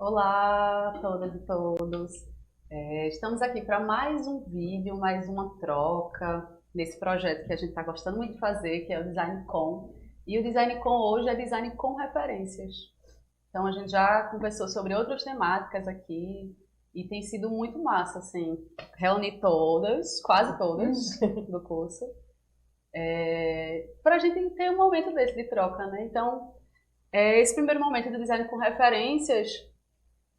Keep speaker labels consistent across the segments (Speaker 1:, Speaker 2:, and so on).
Speaker 1: Olá a todas e todos. Estamos aqui para mais um vídeo, mais uma troca nesse projeto que a gente está gostando muito de fazer, que é o Design Com. E o Design Com hoje é Design com referências. Então a gente já conversou sobre outras temáticas aqui e tem sido muito massa, assim, reunir todas, quase todas, do curso, para a gente ter um momento desse de troca, né? Então, esse primeiro momento do Design com referências.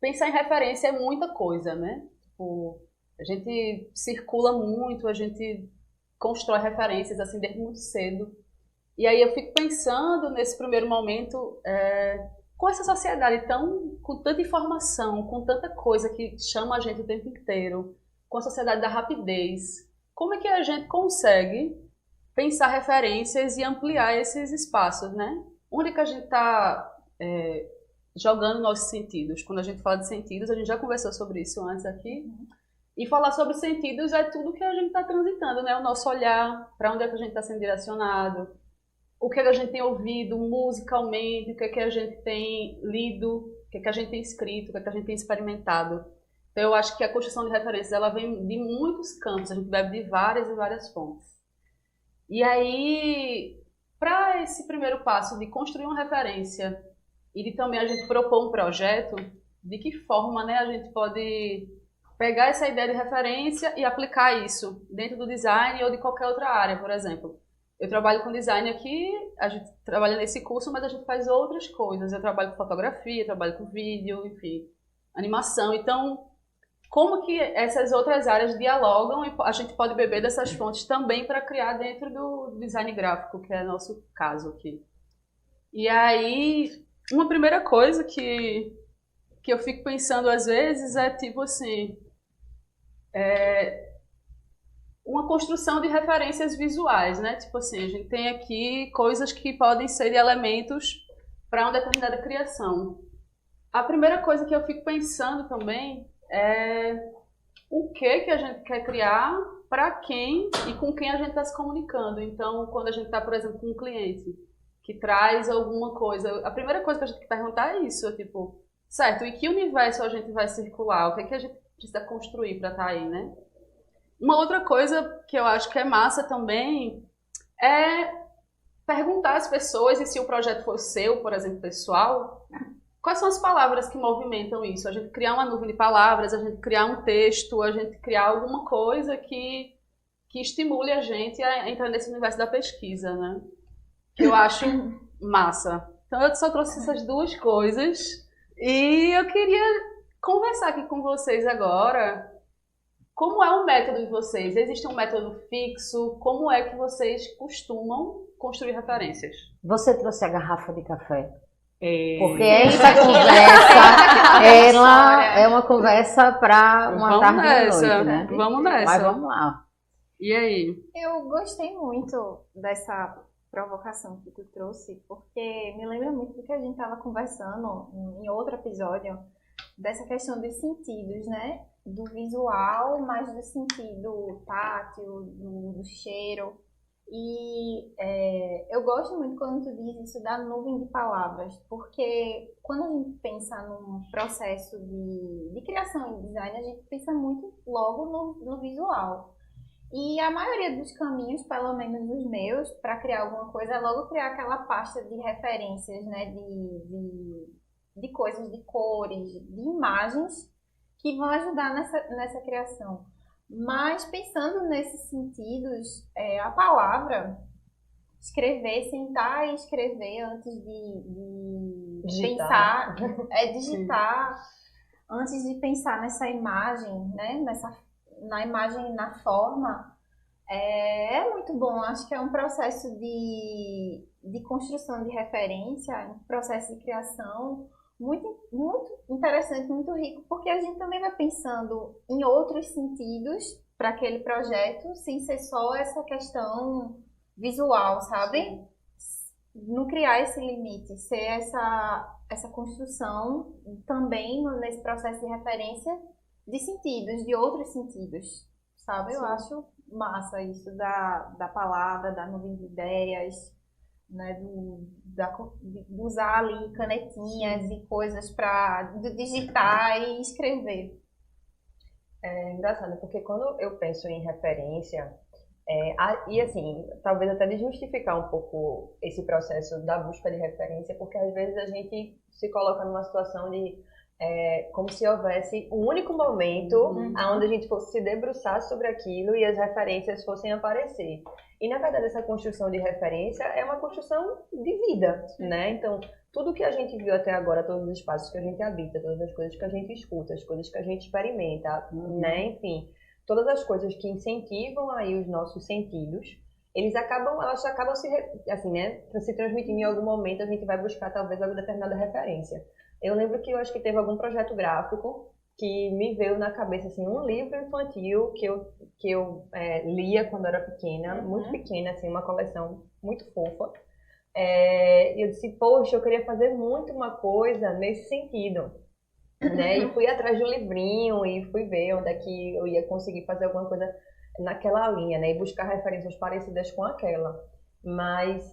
Speaker 1: Pensar em referência é muita coisa, né? Tipo, a gente circula muito, a gente constrói referências assim desde muito cedo. E aí eu fico pensando nesse primeiro momento, com essa sociedade tão, com tanta informação, com tanta coisa que chama a gente o tempo inteiro, com a sociedade da rapidez, como é que a gente consegue pensar referências e ampliar esses espaços, né? Onde que a gente está jogando nossos sentidos. Quando a gente fala de sentidos, a gente já conversou sobre isso antes aqui. E falar sobre sentidos é tudo que a gente está transitando, né? O nosso olhar, para onde é que a gente está sendo direcionado, o que é que a gente tem ouvido musicalmente, o que é que a gente tem lido, o que é que a gente tem escrito, o que é que a gente tem experimentado. Então eu acho que a construção de referências ela vem de muitos campos, a gente bebe de várias e várias fontes. E aí, para esse primeiro passo de construir uma referência e de também a gente propor um projeto, de que forma, né, a gente pode pegar essa ideia de referência e aplicar isso dentro do design ou de qualquer outra área, por exemplo. Eu trabalho com design aqui, a gente trabalha nesse curso, mas a gente faz outras coisas. Eu trabalho com fotografia, trabalho com vídeo, enfim, animação. Então, como que essas outras áreas dialogam e a gente pode beber dessas fontes também para criar dentro do design gráfico, que é nosso caso aqui. E aí, uma primeira coisa que eu fico pensando às vezes é tipo assim, uma construção de referências visuais, né? Tipo assim, a gente tem aqui coisas que podem ser de elementos para uma determinada criação. A primeira coisa que eu fico pensando também é o que a gente quer criar, para quem e com quem a gente está se comunicando. Então, quando a gente está, por exemplo, com um cliente que traz alguma coisa, a primeira coisa que a gente tem que perguntar é isso, tipo, certo, em que universo a gente vai circular? O que a gente precisa construir para estar aí, né? Uma outra coisa que eu acho que é massa também é perguntar às pessoas, e se o projeto for seu, por exemplo, pessoal, quais são as palavras que movimentam isso? A gente criar uma nuvem de palavras, a gente criar um texto, a gente criar alguma coisa que estimule a gente a entrar nesse universo da pesquisa, né? Que eu acho massa. Então eu só trouxe essas duas coisas e eu queria conversar aqui com vocês agora. Como é o método de vocês? Existe um método fixo? Como é que vocês costumam construir referências?
Speaker 2: Você trouxe a garrafa de café? Porque
Speaker 1: É.
Speaker 2: essa conversa, ela é uma conversa para uma tarde e noite, né?
Speaker 1: Vamos nessa.
Speaker 2: Mas vamos lá.
Speaker 1: E aí?
Speaker 3: Eu gostei muito dessa provocação que tu trouxe, porque me lembra muito do que a gente estava conversando em outro episódio, dessa questão dos sentidos, né? Do visual, mas do sentido tátil, do cheiro. E eu gosto muito quando tu diz isso da nuvem de palavras, porque quando a gente pensa num processo de criação e design, a gente pensa muito logo no visual. E a maioria dos caminhos, pelo menos os meus, para criar alguma coisa, é logo criar aquela pasta de referências, né, de coisas, de cores, de imagens que vão ajudar nessa criação. Mas pensando nesses sentidos, a palavra, escrever, sentar e escrever antes de
Speaker 2: Digitar.
Speaker 3: pensar, digitar, antes de pensar nessa imagem, né, na imagem, na forma, é muito bom. Acho que é um processo de construção de referência, um processo de criação muito, muito interessante, muito rico, porque a gente também vai pensando em outros sentidos para aquele projeto, sem ser só essa questão visual, sabe? Não criar esse limite, ser essa construção também nesse processo de referência de sentidos, de outros sentidos, sabe? Sim. Eu acho massa isso da palavra, da nuvem de ideias, né, de usar ali canetinhas e coisas para digitar e escrever.
Speaker 4: É engraçado, porque quando eu penso em referência, e assim, talvez até desmistificar um pouco esse processo da busca de referência, porque às vezes a gente se coloca numa situação de como se houvesse um único momento onde a gente fosse se debruçar sobre aquilo e as referências fossem aparecer. E na verdade essa construção de referência é uma construção de vida, né? Então, tudo que a gente viu até agora, todos os espaços que a gente habita, todas as coisas que a gente escuta, as coisas que a gente experimenta, né? Enfim, todas as coisas que incentivam aí os nossos sentidos, elas acabam se, assim, né? Se transmitindo em algum momento, a gente vai buscar talvez alguma determinada referência. Eu lembro que eu acho que teve algum projeto gráfico que me veio na cabeça, assim, um livro infantil que eu lia quando era pequena, muito pequena, assim, uma coleção muito fofa. E eu disse, poxa, eu queria fazer muito uma coisa nesse sentido, né? E fui atrás de um livrinho e fui ver onde é que eu ia conseguir fazer alguma coisa naquela linha, né? E buscar referências parecidas com aquela. Mas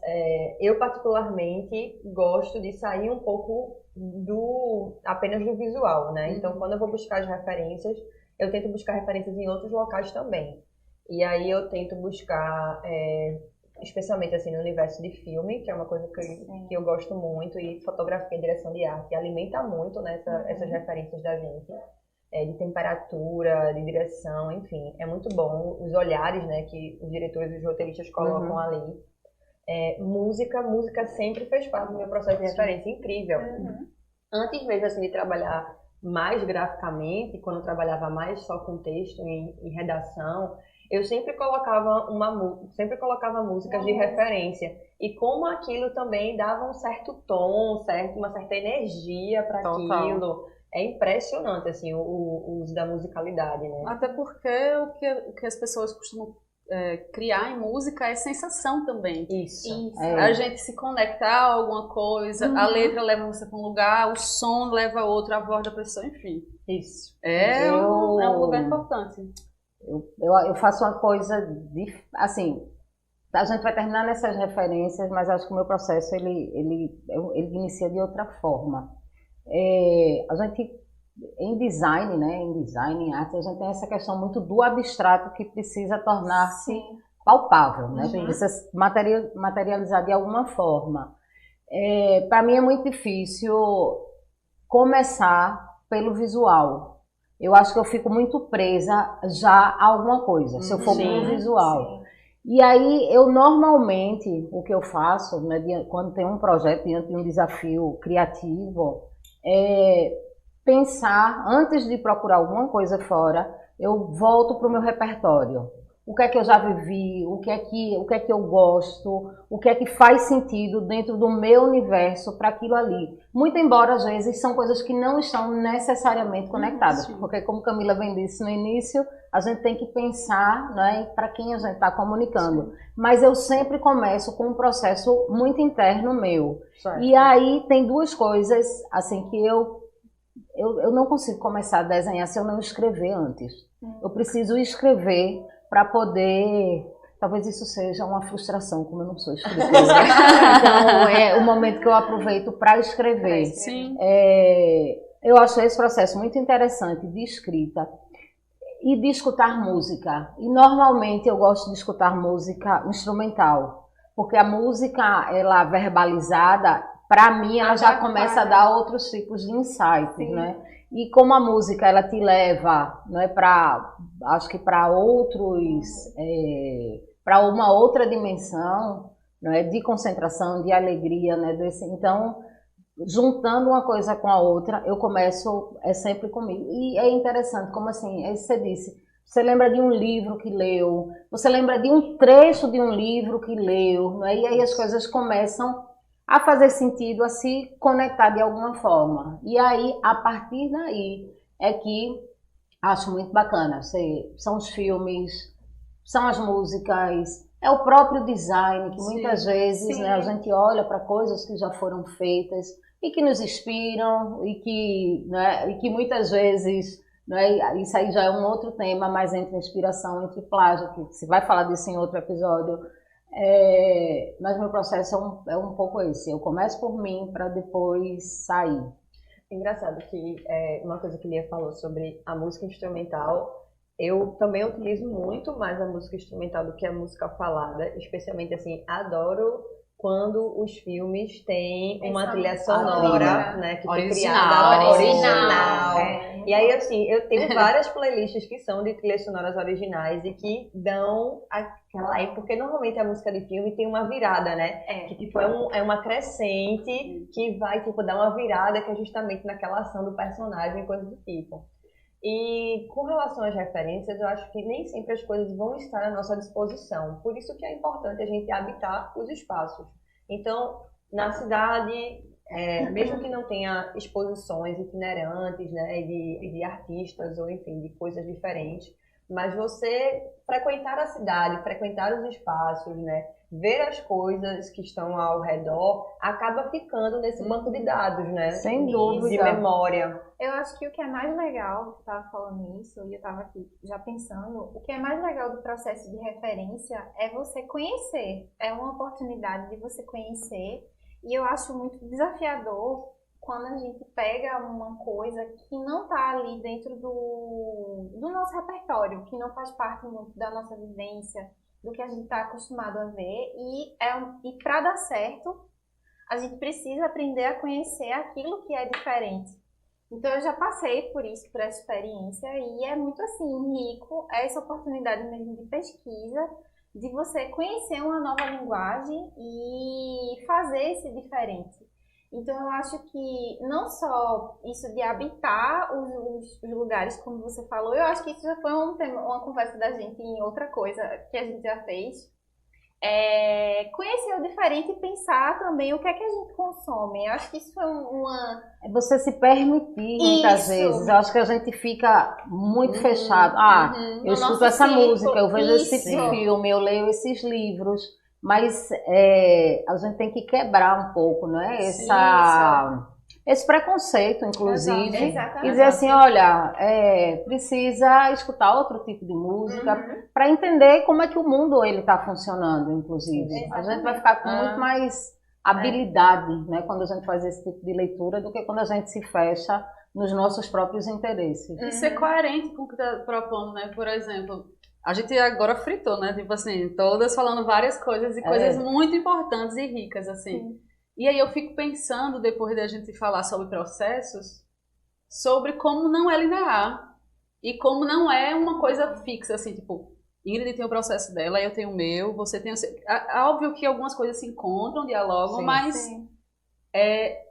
Speaker 4: eu particularmente gosto de sair um pouco apenas do visual, né? Então, quando eu vou buscar as referências, eu tento buscar referências em outros locais também. E aí eu tento buscar, especialmente assim no universo de filme, que é uma coisa que eu gosto muito, e fotografia e direção de arte alimenta muito, né, essas referências da gente, de temperatura, de direção, enfim, é muito bom os olhares, né, que os diretores e os roteiristas colocam ali. Música sempre fez parte do meu processo de referência, incrível. Antes mesmo assim de trabalhar mais graficamente, quando eu trabalhava mais só com texto em redação, eu sempre colocava músicas de referência. E como aquilo também dava um certo tom, uma certa energia para aquilo. É impressionante assim o uso da musicalidade, né?
Speaker 1: Até porque o que as pessoas costumam criar em música é sensação também.
Speaker 4: Isso.
Speaker 1: A gente se conectar a alguma coisa, a letra leva você para um lugar, o som leva a outro, a voz da pessoa, enfim.
Speaker 4: Isso.
Speaker 1: É um lugar importante.
Speaker 2: Eu faço uma coisa assim, a gente vai terminar nessas referências, mas acho que o meu processo ele inicia de outra forma. A gente em design, né, em arte, a gente tem essa questão muito do abstrato que precisa tornar-se palpável, né? Precisa materializar de alguma forma. Para mim é muito difícil começar pelo visual. Eu acho que eu fico muito presa já a alguma coisa, se eu for pelo visual. E aí, eu normalmente, o que eu faço, né, quando tem um projeto, diante de um desafio criativo, pensar, antes de procurar alguma coisa fora, eu volto para o meu repertório. O que é que eu já vivi, o que é que eu gosto, o que é que faz sentido dentro do meu universo para aquilo ali. Muito embora, às vezes, são coisas que não estão necessariamente conectadas, porque como Camila bem disse no início, a gente tem que pensar, né, para quem a gente está comunicando. Mas eu sempre começo com um processo muito interno meu. E aí tem duas coisas assim que eu não consigo começar a desenhar se eu não escrever antes. Eu preciso escrever para poder... Talvez isso seja uma frustração, como eu não sou escritora. Então, é o momento que eu aproveito para escrever. Eu acho esse processo muito interessante de escrita e de escutar música. E normalmente eu gosto de escutar música instrumental, porque a música, ela verbalizada, para mim, ela já começa a dar outros tipos de insights, né? E como a música, ela te leva, né, acho que para uma outra dimensão, né, de concentração, de alegria, né? Então, juntando uma coisa com a outra, eu começo, sempre comigo. E é interessante, como assim, você disse, você lembra de um livro que leu, você lembra de um trecho de um livro que leu, né? E aí as coisas começam a fazer sentido, a se conectar de alguma forma. E aí, a partir daí, é que acho muito bacana. São os filmes, são as músicas, é o próprio design, que muitas vezes, né, a gente olha para coisas que já foram feitas e que nos inspiram, e que muitas vezes, né, isso aí já é um outro tema, mas entre inspiração, entre plágio, que se vai falar disso em outro episódio, Mas meu processo é um pouco esse. Eu começo por mim para depois sair.
Speaker 4: Engraçado que uma coisa que Lia falou sobre a música instrumental, eu também utilizo muito mais a música instrumental do que a música falada, especialmente assim, adoro quando os filmes têm uma trilha sonora, né, que foi criada original. E aí, assim, eu tenho várias playlists que são de trilhas sonoras originais e que dão aquela... Porque normalmente a música de filme tem uma virada, né? Que tipo, é uma crescente que vai, tipo, dar uma virada que é justamente naquela ação do personagem, coisa do tipo. E com relação às referências, eu acho que nem sempre as coisas vão estar à nossa disposição. Por isso que é importante a gente habitar os espaços. Então, na cidade, mesmo que não tenha exposições itinerantes, né, de artistas ou, enfim, de coisas diferentes, mas você frequentar a cidade, frequentar os espaços, né, ver as coisas que estão ao redor, acaba ficando nesse banco de dados, né?
Speaker 2: Sem dúvida.
Speaker 4: De memória.
Speaker 3: Eu acho que o que é mais legal, você estava falando isso, e eu estava aqui já pensando, o que é mais legal do processo de referência é você conhecer. É uma oportunidade de você conhecer. E eu acho muito desafiador quando a gente pega uma coisa que não está ali dentro do nosso repertório, que não faz parte muito da nossa vivência, do que a gente está acostumado a ver. E para dar certo, a gente precisa aprender a conhecer aquilo que é diferente. Então, eu já passei por isso, por essa experiência, e é muito assim, rico, essa oportunidade mesmo de pesquisa, de você conhecer uma nova linguagem e fazer esse diferente. Então, eu acho que não só isso de habitar os lugares, como você falou, eu acho que isso já foi uma conversa da gente em outra coisa que a gente já fez. Conhecer o diferente e pensar também o que é que a gente consome. Eu acho que isso foi
Speaker 2: É você se permitir muitas vezes. Eu acho que a gente fica muito fechado. Eu escuto essa música, eu vejo esse tipo de filme, eu leio esses livros, mas a gente tem que quebrar um pouco, né? Esse preconceito, inclusive, e dizer assim, olha, precisa escutar outro tipo de música para entender como é que o mundo ele está funcionando, inclusive. A gente vai ficar com muito mais habilidade, né, quando a gente faz esse tipo de leitura do que quando a gente se fecha nos nossos próprios interesses.
Speaker 1: E ser coerente com o que está propondo, né? Por exemplo, a gente agora fritou, né? Tipo assim, todas falando várias coisas e coisas muito importantes e ricas, assim. Sim. E aí eu fico pensando, depois da gente falar sobre processos, sobre como não é linear. E como não é uma coisa fixa, assim, tipo, Ingrid tem o processo dela, eu tenho o meu, você tem o seu. Óbvio que algumas coisas se encontram, dialogam, mas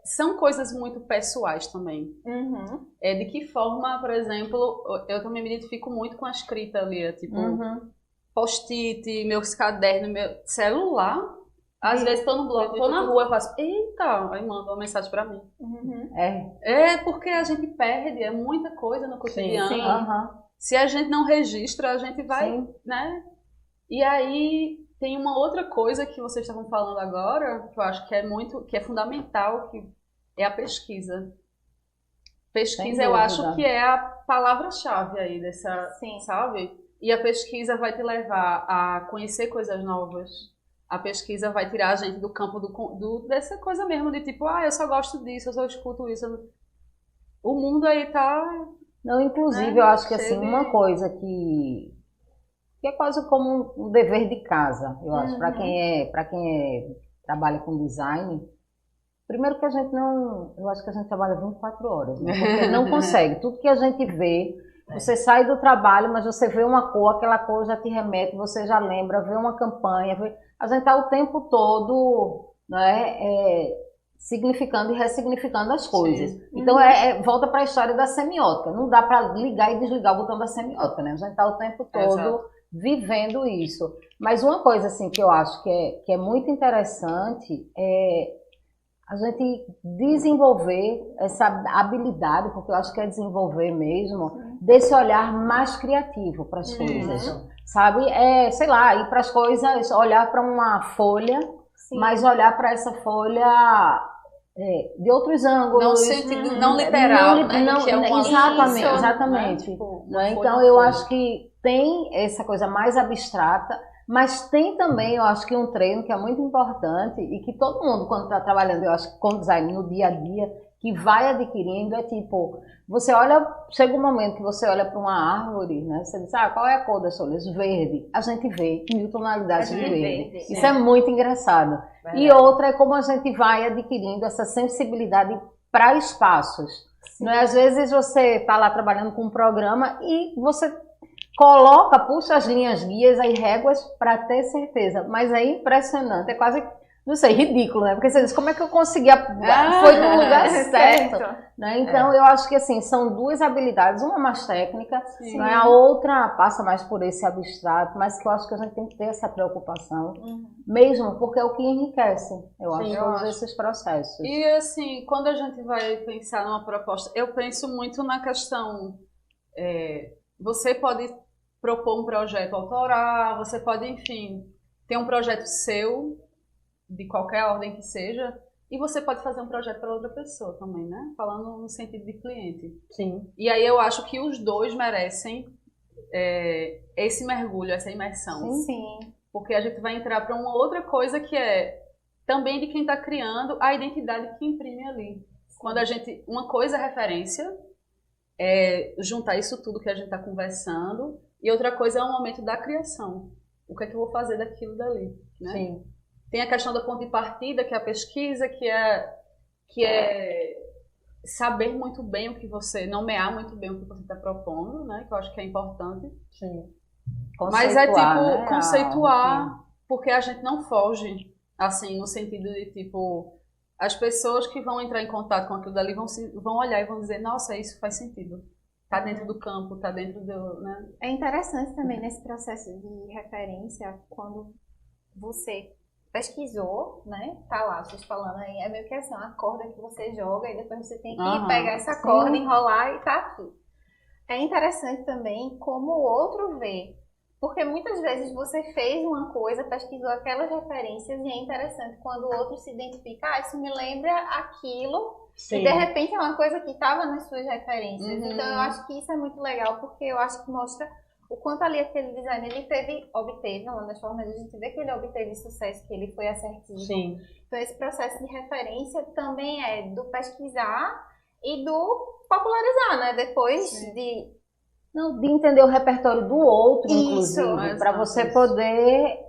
Speaker 1: são coisas muito pessoais também. De que forma, por exemplo, eu também me identifico muito com a escrita ali, tipo, post-it, meus cadernos, meu celular. Às vezes tô no blog, tô na rua, eu faço, eita, aí manda uma mensagem pra mim. Porque a gente perde, é muita coisa no cotidiano. Se a gente não registra, a gente vai, né? E aí tem uma outra coisa que vocês estavam falando agora, que eu acho que é fundamental, que é a pesquisa. Pesquisa, eu acho que é a palavra-chave aí dessa, sabe? E a pesquisa vai te levar a conhecer coisas novas. A pesquisa vai tirar a gente do campo dessa coisa mesmo, de tipo, eu só gosto disso, eu só escuto isso. O mundo aí tá...
Speaker 2: Não, inclusive, eu acho que assim, uma coisa que é quase como um dever de casa, eu acho, para quem trabalha com design, primeiro que a gente eu acho que a gente trabalha 24 horas, né? Porque não consegue, tudo que a gente vê, você sai do trabalho, mas você vê uma cor, aquela cor já te remete, você já lembra, vê uma campanha, a gente está o tempo todo, né, significando e ressignificando as coisas. Então, volta para a história da semiótica. Não dá para ligar e desligar o botão da semiótica, né? A gente está o tempo todo vivendo isso. Mas uma coisa assim, que eu acho que é muito interessante é a gente desenvolver essa habilidade, porque eu acho que é desenvolver mesmo, desse olhar mais criativo para as coisas. Sabe? Sei lá, ir para as coisas, olhar para uma folha, mas olhar para essa folha de outros ângulos.
Speaker 1: Não sentido, não literal,
Speaker 2: exatamente. Né? Então eu acho que tem essa coisa mais abstrata, Mas tem também, eu acho que um treino que é muito importante e que todo mundo, quando está trabalhando, eu acho que com design no dia a dia, que vai adquirindo, é tipo, você olha, chega um momento que você olha para uma árvore, né? Você diz, qual é a cor das folhas? Verde. A gente vê 1000 tonalidades de verde. Isso é muito engraçado. E outra é como a gente vai adquirindo essa sensibilidade para espaços. Não é? Às vezes você está lá trabalhando com um programa e você puxa as linhas guias e réguas para ter certeza. Mas é impressionante, é quase, não sei, ridículo, né? Porque você diz, como é que eu consegui? Foi no lugar certo. Né? Então, eu acho que assim, são duas habilidades, uma mais técnica, né? A outra passa mais por esse abstrato, mas que eu acho que a gente tem que ter essa preocupação, mesmo porque é o que enriquece, eu acho, todos esses processos.
Speaker 1: E assim, quando a gente vai pensar numa proposta, eu penso muito na questão, você pode propor um projeto autoral, você pode, enfim, ter um projeto seu, de qualquer ordem que seja, e você pode fazer um projeto para outra pessoa também, né? Falando no sentido de cliente.
Speaker 4: Sim.
Speaker 1: E aí eu acho que os dois merecem esse mergulho, essa imersão.
Speaker 3: Sim.
Speaker 1: Porque a gente vai entrar para uma outra coisa que é também de quem está criando a identidade que imprime ali. Quando uma coisa é referência, juntar isso tudo que a gente está conversando, e outra coisa é o momento da criação. O que é que eu vou fazer daquilo dali, né?
Speaker 4: Sim.
Speaker 1: Tem a questão da ponto de partida, que é a pesquisa, que é saber muito bem nomear muito bem o que você está propondo, né? Que eu acho que é importante.
Speaker 4: Sim.
Speaker 1: Mas é tipo,
Speaker 2: né?
Speaker 1: conceituar, porque a gente não foge, assim, no sentido de tipo, as pessoas que vão entrar em contato com aquilo dali vão olhar e vão dizer, nossa, isso faz sentido. Tá dentro do campo, tá dentro do, né?
Speaker 3: É interessante também nesse processo de referência, quando você pesquisou, né? Tá lá, vocês falando aí, é meio que assim, uma corda que você joga e depois você tem que pegar essa corda, enrolar e tá aqui. É interessante também como o outro vê, porque muitas vezes você fez uma coisa, pesquisou aquelas referências e é interessante quando o outro se identifica, isso me lembra aquilo. Sim. E de repente é uma coisa que estava nas suas referências. Então eu acho que isso é muito legal, porque eu acho que mostra o quanto ali aquele design ele obteve, uma das formas de a gente ver que ele obteve sucesso, que ele foi assertivo.
Speaker 4: Sim.
Speaker 3: Então esse processo de referência também é do pesquisar e do popularizar, né? Depois de
Speaker 2: entender o repertório do outro, inclusive, para você poder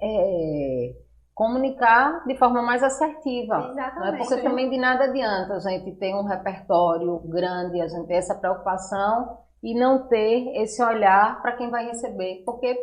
Speaker 2: comunicar de forma mais assertiva.
Speaker 3: Exatamente.
Speaker 2: Né? Porque também de nada adianta a gente ter um repertório grande, a gente ter essa preocupação e não ter esse olhar para quem vai receber. Porque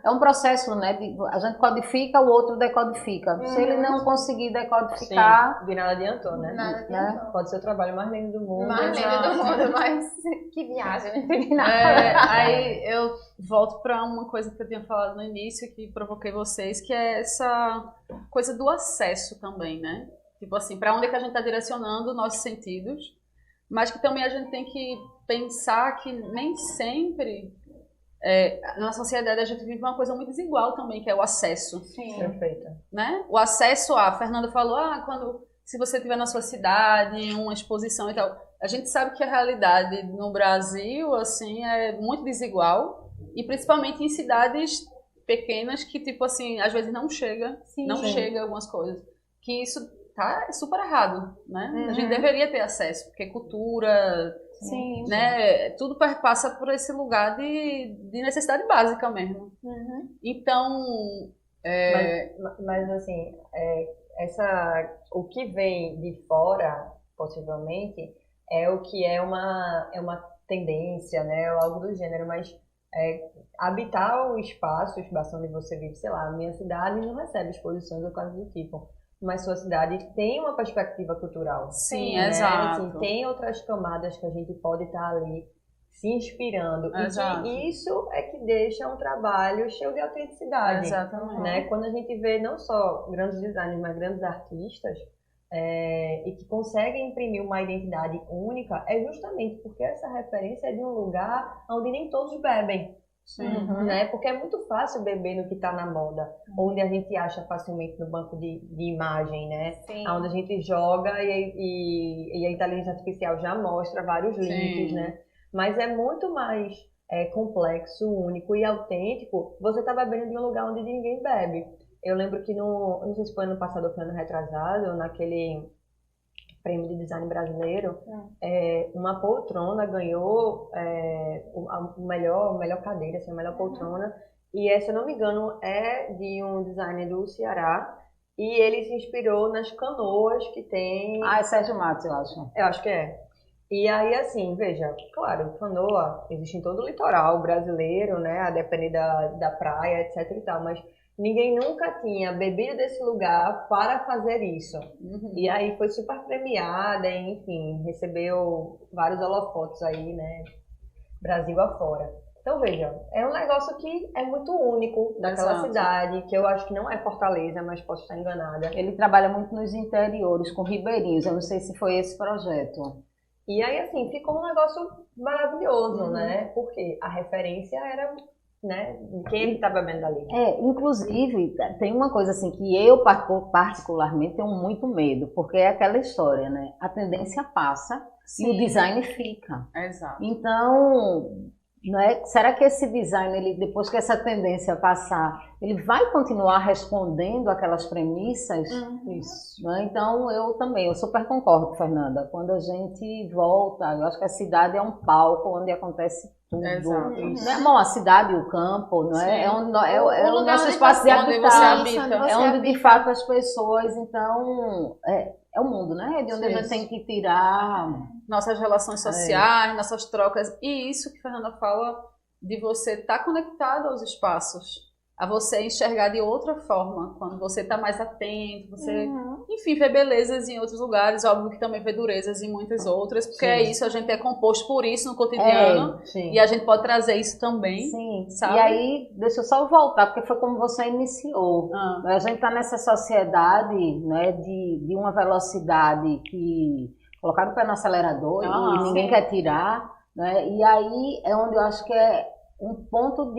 Speaker 2: é um processo, né? A gente codifica, o outro decodifica. Se ele não conseguir decodificar...
Speaker 4: Sim, de nada adiantou, né?
Speaker 3: Nada adiantou.
Speaker 4: Né? Pode ser o trabalho mais lindo do mundo.
Speaker 3: Mais lindo do mundo, mas que viagem, não entendi nada.
Speaker 1: Aí eu volto para uma coisa que eu tinha falado no início, que provoquei vocês, que é essa coisa do acesso também, né? Tipo assim, para onde é que a gente está direcionando nossos sentidos, mas que também a gente tem que pensar que nem sempre, na sociedade a gente vive uma coisa muito desigual também, que é o acesso.
Speaker 3: Sim.
Speaker 4: Perfeito.
Speaker 1: Né? O acesso a Fernanda falou, se você estiver na sua cidade, em uma exposição e tal, a gente sabe que a realidade no Brasil, assim, é muito desigual, e principalmente em cidades pequenas que, tipo assim, às vezes não chega algumas coisas. Que isso tá super errado, né? A gente deveria ter acesso, porque cultura, né? Tudo passa por esse lugar de necessidade básica mesmo. Então...
Speaker 4: Mas assim, o que vem de fora, possivelmente, é o que é uma tendência, né? Ou algo do gênero, mas habitar o espaço onde você vive, sei lá, a minha cidade não recebe exposições ou coisas do tipo. Mas sua cidade tem uma perspectiva cultural.
Speaker 1: Sim,
Speaker 4: né?
Speaker 1: exato.
Speaker 4: Assim, tem outras camadas que a gente pode estar ali se inspirando.
Speaker 1: Exato.
Speaker 4: E isso é que deixa um trabalho cheio de autenticidade.
Speaker 1: Exatamente.
Speaker 4: Né? Quando a gente vê não só grandes designers, mas grandes artistas, e que conseguem imprimir uma identidade única, é justamente porque essa referência é de um lugar onde nem todos bebem. Né? Porque é muito fácil beber no que está na moda, onde a gente acha facilmente no banco de imagem, né? Onde a gente joga e a inteligência artificial já mostra vários links, né? Mas é muito mais complexo, único e autêntico, você tá bebendo de um lugar onde ninguém bebe. Eu lembro que não sei se foi ano passado ou foi ano retrasado, naquele prêmio de design brasileiro, uma poltrona ganhou a melhor cadeira, assim, a melhor poltrona. E, se eu não me engano, é de um designer do Ceará. E ele se inspirou nas canoas que tem...
Speaker 2: Ah, é Sérgio Matos, eu acho.
Speaker 4: Eu acho que é. E aí, assim, veja, claro, canoa existe em todo o litoral brasileiro, né? A depender da praia, etc e tal. Mas ninguém nunca tinha bebido desse lugar para fazer isso. E aí foi super premiada, enfim, recebeu vários holofotes aí, né? Brasil afora. Então, veja, é um negócio que é muito único daquela cidade, que eu acho que não é Fortaleza, mas posso estar enganada.
Speaker 2: Ele trabalha muito nos interiores, com ribeirinhos, eu não sei se foi esse projeto.
Speaker 4: E aí, assim, ficou um negócio maravilhoso, né? Porque a referência era, né, de quem ele estava bebendo ali.
Speaker 2: Inclusive, tem uma coisa assim que eu particularmente tenho muito medo, porque é aquela história, né? A tendência passa e o design fica.
Speaker 1: Exato.
Speaker 2: Então, né, será que esse design, ele, depois que essa tendência passar, ele vai continuar respondendo aquelas premissas?
Speaker 4: Isso.
Speaker 2: Né? Então, eu super concordo, Fernanda. Quando a gente volta, eu acho que a cidade é um palco onde acontece tudo.
Speaker 1: Exato.
Speaker 2: Bom, a cidade e o campo, não é? É o nosso espaço de habitar. É onde, de fato, as pessoas, então... É o mundo, né? É de onde a gente tem que tirar
Speaker 1: nossas relações sociais, nossas trocas. E isso que a Fernanda fala de você estar conectado aos espaços, a você enxergar de outra forma, quando você está mais atento, você, enfim, vê belezas em outros lugares, óbvio que também vê durezas em muitas outras, porque é isso, a gente é composto por isso no cotidiano, e a gente pode trazer isso também.
Speaker 2: Sim,
Speaker 1: sabe?
Speaker 2: E aí, deixa eu só voltar, porque foi como você iniciou. A gente está nessa sociedade, né, de uma velocidade que colocaram o pé no acelerador e ninguém quer tirar, né? E aí é onde eu acho que é um ponto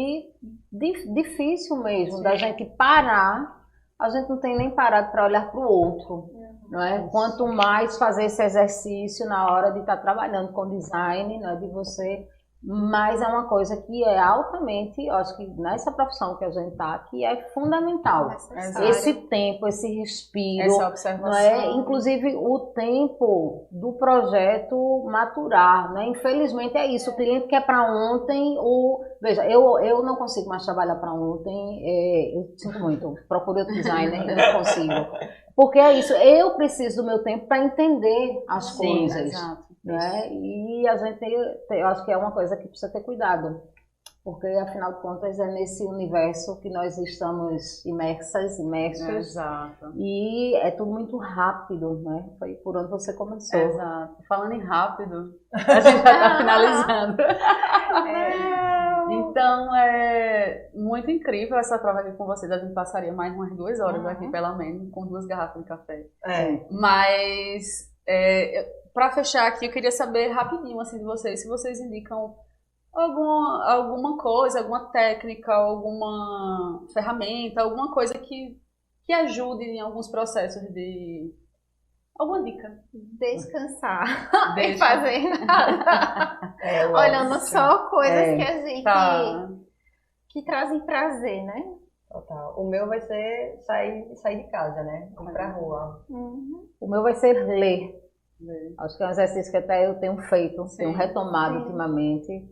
Speaker 2: difícil mesmo da gente parar. A gente não tem nem parado para olhar para o outro, não é? Quanto mais fazer esse exercício na hora de estar trabalhando com design, né, de você, mas é uma coisa que é altamente, eu acho que nessa profissão que a gente está, que é fundamental. Esse tempo, esse respiro,
Speaker 1: essa observação.
Speaker 2: Não é? Inclusive o tempo do projeto maturar, né? Infelizmente é isso, o cliente quer para ontem, veja, eu não consigo mais trabalhar para ontem, eu sinto muito, procuro outro designer, eu não consigo. Porque é isso, eu preciso do meu tempo para entender as coisas.
Speaker 1: Exato.
Speaker 2: Né? E a gente eu acho que é uma coisa que precisa ter cuidado, porque afinal de contas é nesse universo que nós estamos imersos.
Speaker 1: Exato.
Speaker 2: E é tudo muito rápido, né? Foi por onde você começou.
Speaker 1: Exato. Falando em rápido, a gente já está finalizando. Então é muito incrível essa prova aqui com vocês. A gente passaria mais umas 2 horas aqui, pelo menos, com 2 garrafas de café. Mas para fechar aqui, eu queria saber rapidinho assim, de vocês, se vocês indicam alguma coisa, alguma técnica, alguma ferramenta, alguma coisa que ajude em alguns processos de... Alguma dica?
Speaker 3: Descansar e fazer nada. Olhando só coisas que a gente... que trazem prazer, né?
Speaker 4: Total. O meu vai ser sair de casa, né? Ir pra rua.
Speaker 2: O meu vai ser ler. Acho que é um exercício que até eu tenho feito, tenho retomado ultimamente,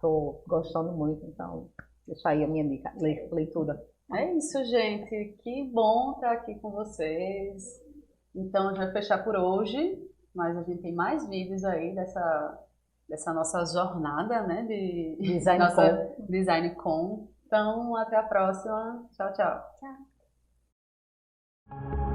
Speaker 2: tô gostando muito, então deixa aí a minha dica, leitura.
Speaker 1: É isso, gente, que bom estar aqui com vocês. Então a gente vai fechar por hoje, mas a gente tem mais vídeos aí dessa nossa jornada, né, de Design Com. Então até a próxima, tchau, tchau.
Speaker 3: Tchau.